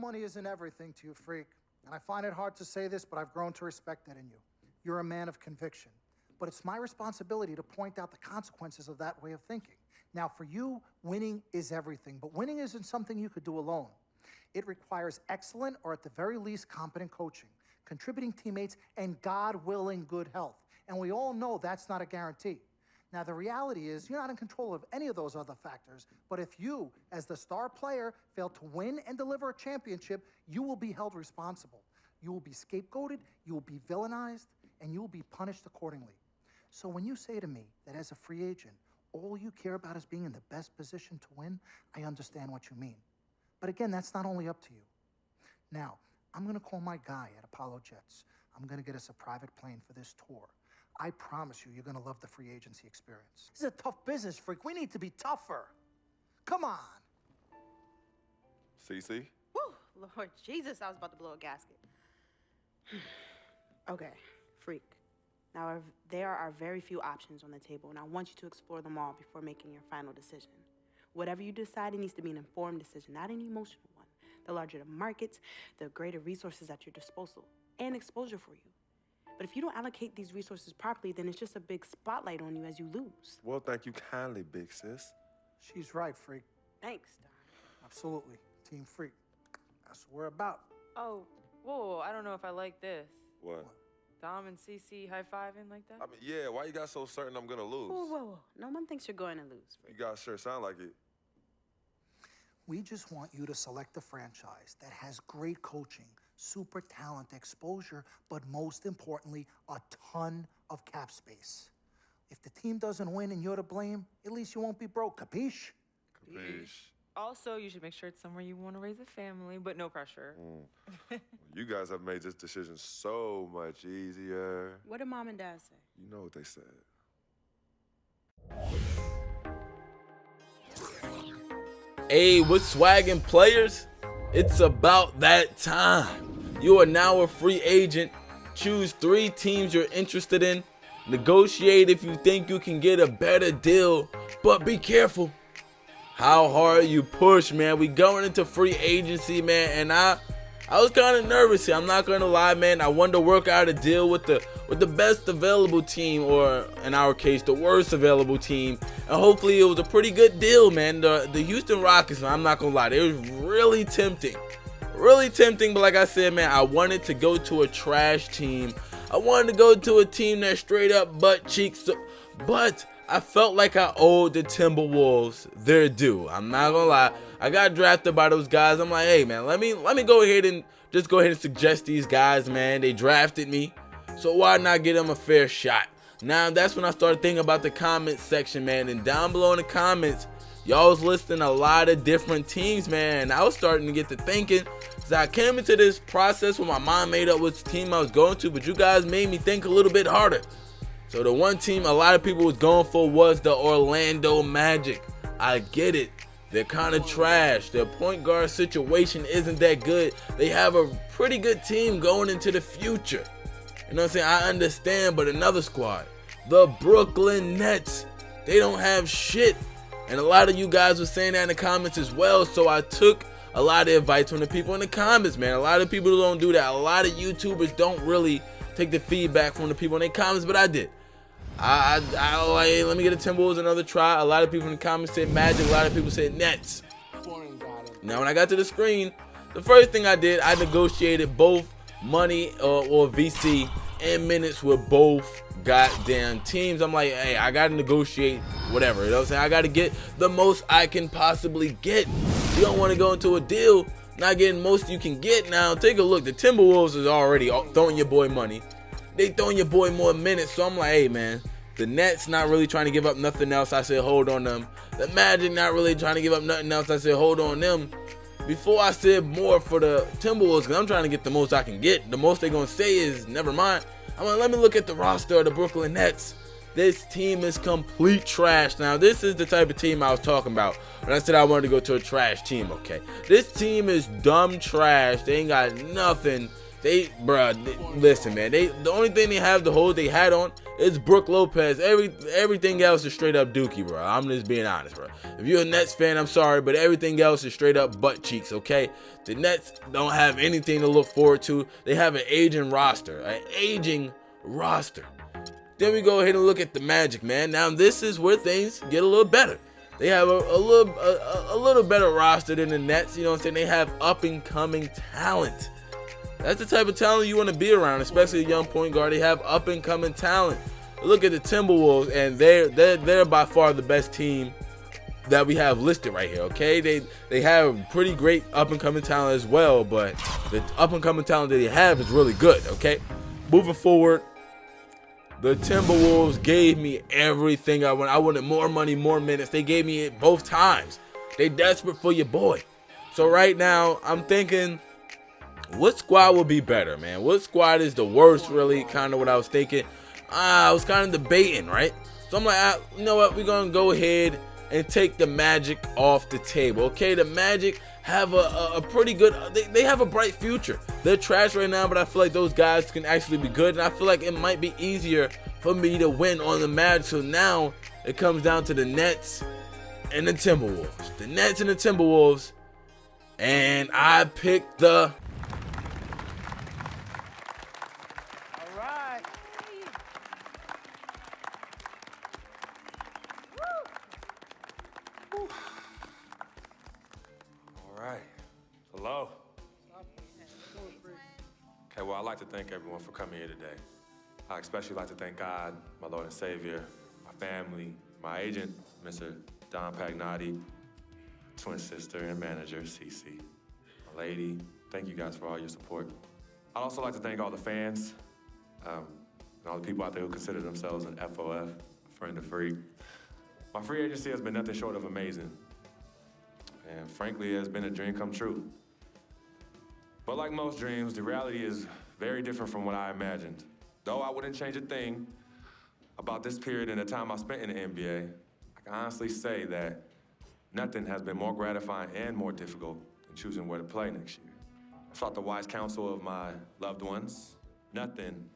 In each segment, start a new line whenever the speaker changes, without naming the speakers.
money isn't everything to you, freak. And I find it hard to say this, but I've grown to respect that in you. You're a man of conviction. But it's my responsibility to point out the consequences of that way of thinking. Now, for you, winning is everything, but winning isn't something you could do alone. It requires excellent, or at the very least, competent coaching, contributing teammates, and God willing, good health. And we all know that's not a guarantee. Now, the reality is you're not in control of any of those other factors, but if you, as the star player, fail to win and deliver a championship, you will be held responsible. You will be scapegoated, you will be villainized, and you will be punished accordingly. So when you say to me that as a free agent, all you care about is being in the best position to win, I understand what you mean. But again, that's not only up to you. Now, I'm going to call my guy at Apollo Jets. I'm going to get us a private plane for this tour. I promise you, you're going to love the free agency experience. This is a tough business, freak. We need to be tougher. Come on.
CC?
Woo, Lord Jesus, I was about to blow a gasket. Okay, freak. Now, there are very few options on the table, and I want you to explore them all before making your final decision. Whatever you decide, it needs to be an informed decision, not an emotional one. The larger the markets, the greater resources at your disposal and exposure for you. But if you don't allocate these resources properly, then it's just a big spotlight on you as you lose.
Well, thank you kindly, big sis.
She's right, freak.
Thanks, Don.
Absolutely. Team freak. That's what we're about.
Oh, whoa, I don't know if I like this.
What?
Dom and CC high-fiving like that?
I mean, yeah, why you got so certain I'm gonna lose?
Whoa. No one thinks you're going to lose, freak.
You guys sure sound like it.
We just want you to select a franchise that has great coaching, super talent, exposure, but most importantly, a ton of cap space. If the team doesn't win and you're to blame, at least you won't be broke, capiche?
Capiche.
Also, you should make sure it's somewhere you want to raise a family, but no pressure.
You guys have made this decision so much easier.
What did Mom and Dad say?
You know what they said.
Hey, what's swaggin' players? It's about that time. You are now a free agent. Choose 3 teams you're interested in. Negotiate if you think you can get a better deal, but be careful how hard you push, man. We going into free agency, man, and I was kind of nervous here. I'm not gonna lie, man. I wanted to work out a deal with the best available team, or in our case, the worst available team. And hopefully it was a pretty good deal, man. The Houston Rockets, man, I'm not gonna lie, they was really tempting. Really tempting, but like I said, man, I wanted to go to a trash team. I wanted to go to a team that straight up butt cheeks, but I felt like I owed the Timberwolves their due. I'm not gonna lie. I got drafted by those guys. I'm like, hey, man, let me go ahead and suggest these guys, man. They drafted me, so why not give them a fair shot? Now, that's when I started thinking about the comments section, man. And down below in the comments, y'all was listing a lot of different teams, man. And I was starting to get to thinking, so I came into this process where my mind made up which team I was going to, but you guys made me think a little bit harder. So the one team a lot of people was going for was the Orlando Magic. I get it. They're kind of trash. Their point guard situation isn't that good. They have a pretty good team going into the future. You know what I'm saying? I understand, but another squad, the Brooklyn Nets, they don't have shit. And a lot of you guys were saying that in the comments as well. So I took a lot of advice from the people in the comments, man. A lot of people don't do that. A lot of YouTubers don't really take the feedback from the people in the comments, but I did. I let me get the Timberwolves another try. A lot of people in the comments said Magic. A lot of people said Nets. Now, when I got to the screen, the first thing I did, I negotiated both money or VC and minutes with both goddamn teams. I'm like, hey, I got to negotiate whatever. You know what I'm saying? I got to get the most I can possibly get. You don't want to go into a deal not getting most you can get. Now, take a look. The Timberwolves is already throwing your boy money. They throwing your boy more minutes. So I'm like, hey, man, the Nets not really trying to give up nothing else. I said, hold on them. The Magic not really trying to give up nothing else. I said, hold on them. Before I said more for the Timberwolves, because I'm trying to get the most I can get. The most they're going to say is, never mind. I'm like, let me look at the roster of the Brooklyn Nets. This team is complete trash. Now, this is the type of team I was talking about when I said I wanted to go to a trash team, okay? This team is dumb trash. They ain't got nothing. Listen, man. The only thing they have to hold they hat on it's Brook Lopez. Everything else is straight up dookie, bro. I'm just being honest, bro. If you're a Nets fan, I'm sorry, but everything else is straight up butt cheeks, okay? The Nets don't have anything to look forward to. They have an aging roster. Then we go ahead and look at the Magic, man. Now this is where things get a little better. They have a little better roster than the Nets. You know what I'm saying? They have up and coming talent. That's the type of talent you want to be around, especially a young point guard. They have up and coming talent. Look at the Timberwolves, and they're by far the best team that we have listed right here. Okay, they have pretty great up and coming talent as well, but the up and coming talent that they have is really good. Okay, moving forward, the Timberwolves gave me everything I wanted. I wanted more money, more minutes. They gave me it both times. They desperate for your boy. So right now, I'm thinking, what squad will be better, man? What squad is the worst, really? Kind of what I was thinking. I was kind of debating, right? So I'm like, you know what? We're going to go ahead and take the Magic off the table, okay? The Magic have a pretty good, they have a bright future. They're trash right now, but I feel like those guys can actually be good, and I feel like it might be easier for me to win on the Magic. So now it comes down to the Nets and the Timberwolves. The Nets and the Timberwolves, and I picked the...
Hello. Okay, well, I'd like to thank everyone for coming here today. I especially like to thank God, my Lord and Savior, my family, my agent, Mr. Don Pagnotti, twin sister and manager, Cece, my lady. Thank you guys for all your support. I'd also like to thank all the fans, and all the people out there who consider themselves an FOF, friend of free. My free agency has been nothing short of amazing. And frankly, it has been a dream come true. But like most dreams, the reality is very different from what I imagined. Though I wouldn't change a thing about this period and the time I spent in the NBA, I can honestly say that nothing has been more gratifying and more difficult than choosing where to play next year. I sought the wise counsel of my loved ones. Nothing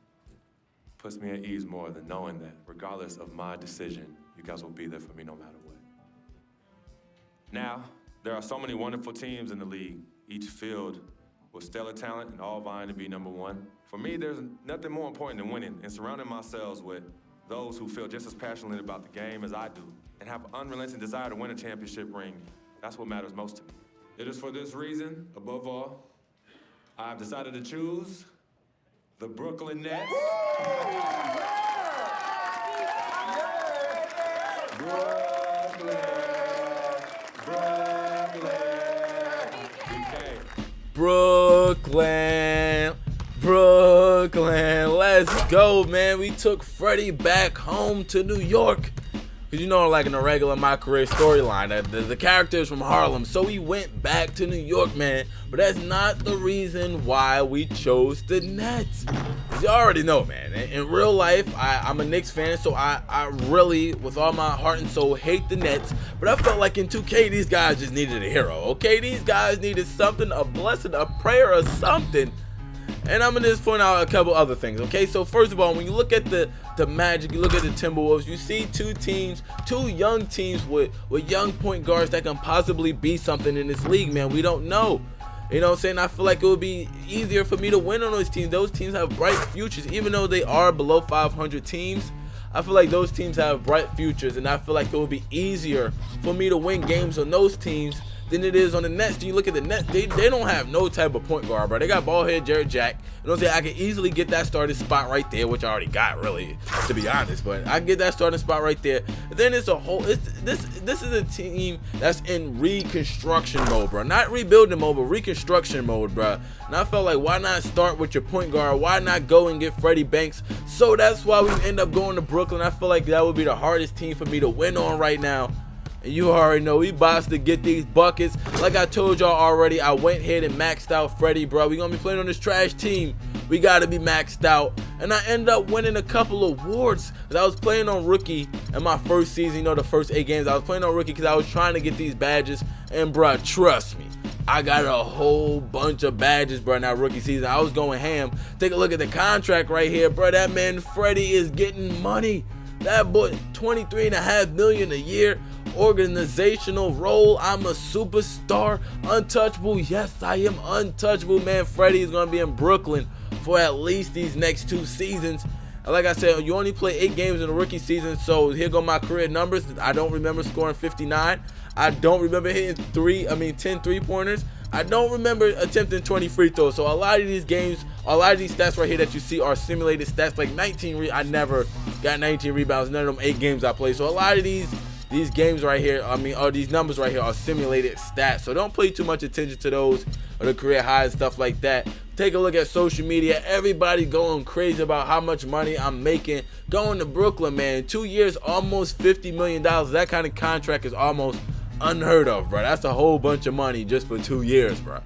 puts me at ease more than knowing that regardless of my decision, you guys will be there for me no matter what. Now, there are so many wonderful teams in the league, each filled with stellar talent and all vying to be number one. For me, there's nothing more important than winning and surrounding myself with those who feel just as passionate about the game as I do and have an unrelenting desire to win a championship ring. That's what matters most to me. It is for this reason, above all, I've decided to choose the Brooklyn Nets.
Brooklyn, let's go, man. We took Freddy back home to New York. Because you know, like in a regular MyCAREER storyline, the character is from Harlem, so we went back to New York, man. But that's not the reason why we chose the Nets. You already know, man. In real life, I'm a Knicks fan, so I really, with all my heart and soul, hate the Nets. But I felt like in 2K, these guys just needed a hero, okay? These guys needed something, a blessing, a prayer, or something. And I'm going to just point out a couple other things, okay? So first of all, when you look at the Magic, you look at the Timberwolves, you see two young teams with young point guards that can possibly be something in this league, man. We don't know. You know what I'm saying? I feel like it would be easier for me to win on those teams. Those teams have bright futures. Even though they are below 500 teams, I feel like those teams have bright futures, and I feel like it would be easier for me to win games on those teams than it is on the Nets. Do you look at the Nets? They don't have no type of point guard, bro. They got ball head Jared Jack. You know what I'm saying? I can easily get that starting spot right there, which I already got, really, to be honest. But I can get that starting spot right there. And then it's a whole. This is a team that's in reconstruction mode, bro. Not rebuilding mode, but reconstruction mode, bro. And I felt like, why not start with your point guard? Why not go and get Freddie Banks? So that's why we end up going to Brooklyn. I feel like that would be the hardest team for me to win on right now. And you already know we about to get these buckets. Like I told y'all already, I went ahead and maxed out Freddy, bro. We gonna be playing on this trash team. We gotta be maxed out. And I ended up winning a couple of awards. Cause I was playing on rookie in my first season, you know, the first 8 games. I was playing on rookie because I was trying to get these badges. And bro, trust me, I got a whole bunch of badges, bro, in that rookie season. I was going ham. Take a look at the contract right here, bro. That man Freddy is getting money. That boy, $23.5 million a year. Organizational role. I'm a superstar. Untouchable. Yes, I am untouchable, man. Freddy is gonna be in Brooklyn for at least these next 2 seasons. And like I said, you only play 8 games in a rookie season, so here go my career numbers. I don't remember scoring 59. I don't remember hitting 10 3-pointers. I don't remember attempting 20 free throws. So a lot of these games, a lot of these stats right here that you see are simulated stats. Like 19, I never got 19 rebounds. None of them 8 games I played. So a lot of these games right here, or these numbers right here are simulated stats. So don't pay too much attention to those or the career highs and stuff like that. Take a look at social media. Everybody going crazy about how much money I'm making. Going to Brooklyn, man. 2 years, almost $50 million. That kind of contract is almost unheard of, bro. That's a whole bunch of money just for 2 years, bro.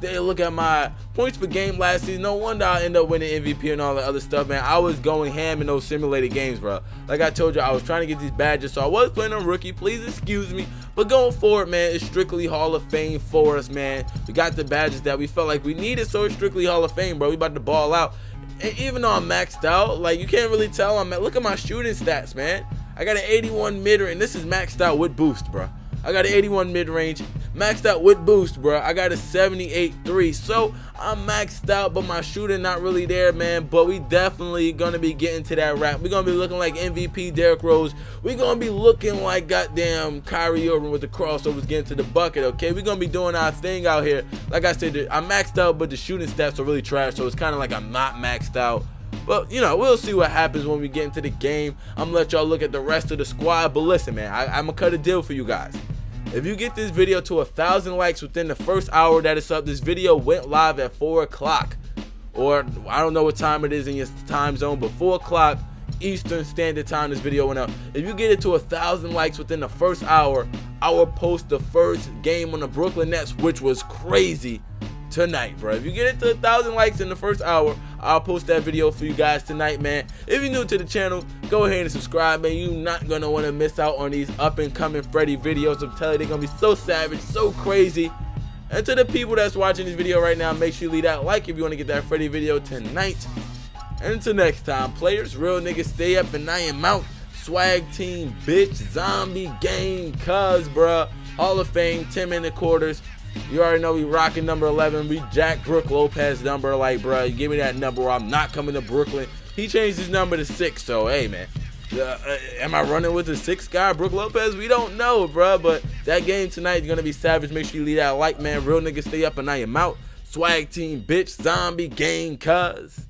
Then look at my points per game last season. No wonder I ended up winning MVP and all that other stuff, man. I was going ham in those simulated games, bro. Like I told you, I was trying to get these badges, so I was playing on rookie. Please excuse me. But going forward, man, it's strictly Hall of Fame for us, man. We got the badges that we felt like we needed, so it's strictly Hall of Fame, bro. We about to ball out. And even though I'm maxed out, like, you can't really tell. Look at my shooting stats, man. I got an 81 mid-range. This is maxed out with boost, bro. I got an 81 mid-range, maxed out with boost, bro. I got a 78 3. So I'm maxed out, but my shooting not really there, man. But we definitely gonna be getting to that rap. We're gonna be looking like MVP Derrick Rose. We're gonna be looking like goddamn Kyrie Irving with the crossovers getting to the bucket, okay? We're gonna be doing our thing out here. Like I said, I'm maxed out, but the shooting stats are really trash, so it's kind of like I'm not maxed out. But, you know, we'll see what happens when we get into the game. I'm gonna let y'all look at the rest of the squad. But listen, man, I'm gonna cut a deal for you guys. If you get this video to 1,000 likes within the first hour that it's up, this video went live at 4 o'clock. Or I don't know what time it is in your time zone, but 4 o'clock Eastern Standard Time this video went up. If you get it to 1,000 likes within the first hour, I will post the first game on the Brooklyn Nets, which was crazy, tonight, bro. If you get it to 1,000 likes in the first hour, I'll post that video for you guys tonight, man. If you're new to the channel, go ahead and subscribe, man. You're not gonna want to miss out on these up and coming Freddy videos. I'm telling you, they're gonna be so savage, so crazy. And to the people that's watching this video right now, make sure you leave that like if you want to get that Freddy video tonight. And until next time, players, real niggas stay up and I am out. Swag team, bitch, zombie, gang, cuz, bruh. Hall of Fame, 10 minute quarters. You already know we rocking number 11. We Jack Brook Lopez number. Like, bro, you give me that number or I'm not coming to Brooklyn. He changed his number to 6. So, hey, man. Am I running with the 6th guy, Brook Lopez? We don't know, bro. But that game tonight is going to be savage. Make sure you leave that like, man. Real niggas stay up and I am out. Swag team, bitch, zombie, gang, cuz.